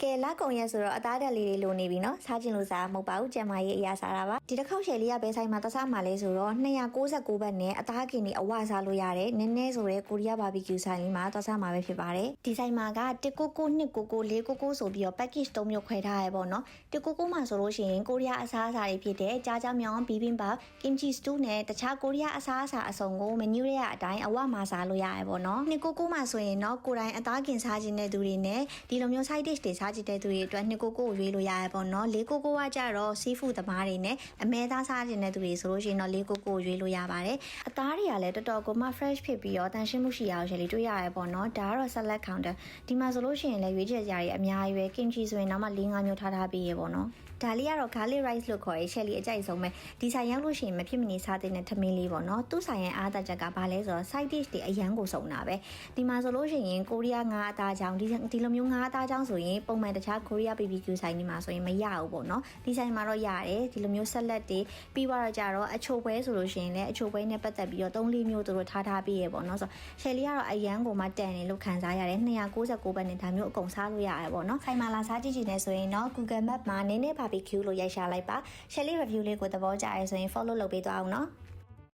ကဲလာကုန်ရက်ဆိုတော့အသားတက်လေးတွေလိုနေပြီနော်စားချင်လို့စားမဟုတ်ပါဘူးကြံမာရေးအရာစားတာပါဒီတစ်ခေါက်ရှယ်လေးကဘယ်ဆိုင်မှာတဆမှာလဲဆိုတော့299ဘတ်နဲ့အသားကင်တွေအဝစားလို့ရတယ်နည်းနည်းဆိုတဲ့ကိုရီးယားဘာဘီကျူဆိုင်လေးမှာတဆမှာပဲဖြစ်ပါတယ်ဒီဆိုင်မှာက199 299 499ဆိုပြီးတော့ package 3မျိုးခွဲထားရပေါ့နော်199မှာဆိုလို့ရှိရင်ကိုရီးယားအစားအစာတွေဖြစ်တဲ့ကြားကြောင်မြောင်ဘီဘင်ဘတ် kimchi stew နဲ့တခြားကိုရီးယားအစားအစာအစုံကို menu ရဲ့အတိုင်းအဝမှာစားလို့ရရပေါ့နော်299မှာဆိုရင်တော့ကိုယ်တိုင်အသားကင်စားခြင်းတဲ့သူတွေနဲ့ဒီလိုမျိုး side dish တွေစားကြည့်တဲ့သူတွေအတွက်299ကိုရွေးလို့ရရပေါ့နော်499ကကြတော့ seafood သမားတွေနဲ့အမဲသားစားခြင်းတဲ့သူတွေဆိုလို့ရှိရင်တော့499ကိုရွေးလို့ရပါတယ်အသားတွေကလည်းတော်တော်ကိုမှ fresh ဖြစ်ပြီးတော့တန်ရှင်းမှုရှိရအောင်ရှယ်လေးတွေ့ရရပေါ့နော်ဒါကတော့ salad counter ဒီမှာဆိုလို့ရှိရင်လည်းရွေးချက်ကြရအများကြီးပဲ kimchi ဆိုရင်နောက်မှ4-5မျိုးထားပေးရပေါ့နော်ဒါလေးကတော့ garlic rice လို့ခေါ်ရေးရှယ်လီအကြိုက်ဆုံးပဲဒီဆိုင်ရောက်လို့ရှိရင်မဖြစ်မနေစားတဲ့ထမင်းလေးပေါ့နော်သူ့ဆိုင်ရဲ့အားသာချက်ကဘာလဲဆိုတော့ side dish တွေအရန်ကိုစုံတာပဲဒီမှာဆိုလို့ရှိရင်ကိုရီးယားငါးအသားကြောင်ဒီလိုမျိုးငါးအသားကြောင်ဆိုရင်ပုံမှန်တခြားကိုရီးယား BBQ ဆိုင်တွေမှာဆိုရင်မရဘူးပေါ့နော်ဒီဆိုင်မှာတော့ရတယ်ဒီလိုမျိုး salad တွေပြီးတော့ကြတော့အချိုပွဲဆိုလို့ရှိရင်လည်းအချိုပွဲနဲ့ပတ်သက်ပြီးတော့3-4မျိုးသူတို့ထားပေးရပေါ့နော်ဆိုရှယ်လီကတော့အရန်ကိုမှတန်တယ်လို့ခံစားရတယ်299ဘတ်နဲ့ဒါမျိုးအကုန်စားလို့ရတယ်ပေါ့နော်ဆိုင်မှာလာစားကြည့်ချင်တယ်ဆိုရင်တော့ Google Map မှာနည်းနည်း BBQ လို့ရိုက်ရှာလိုက်ပါရှယ်လီ review လေးကိုသဘောကျရဲဆိုရင် follow လုပ်ပေးသွားအောင်နော်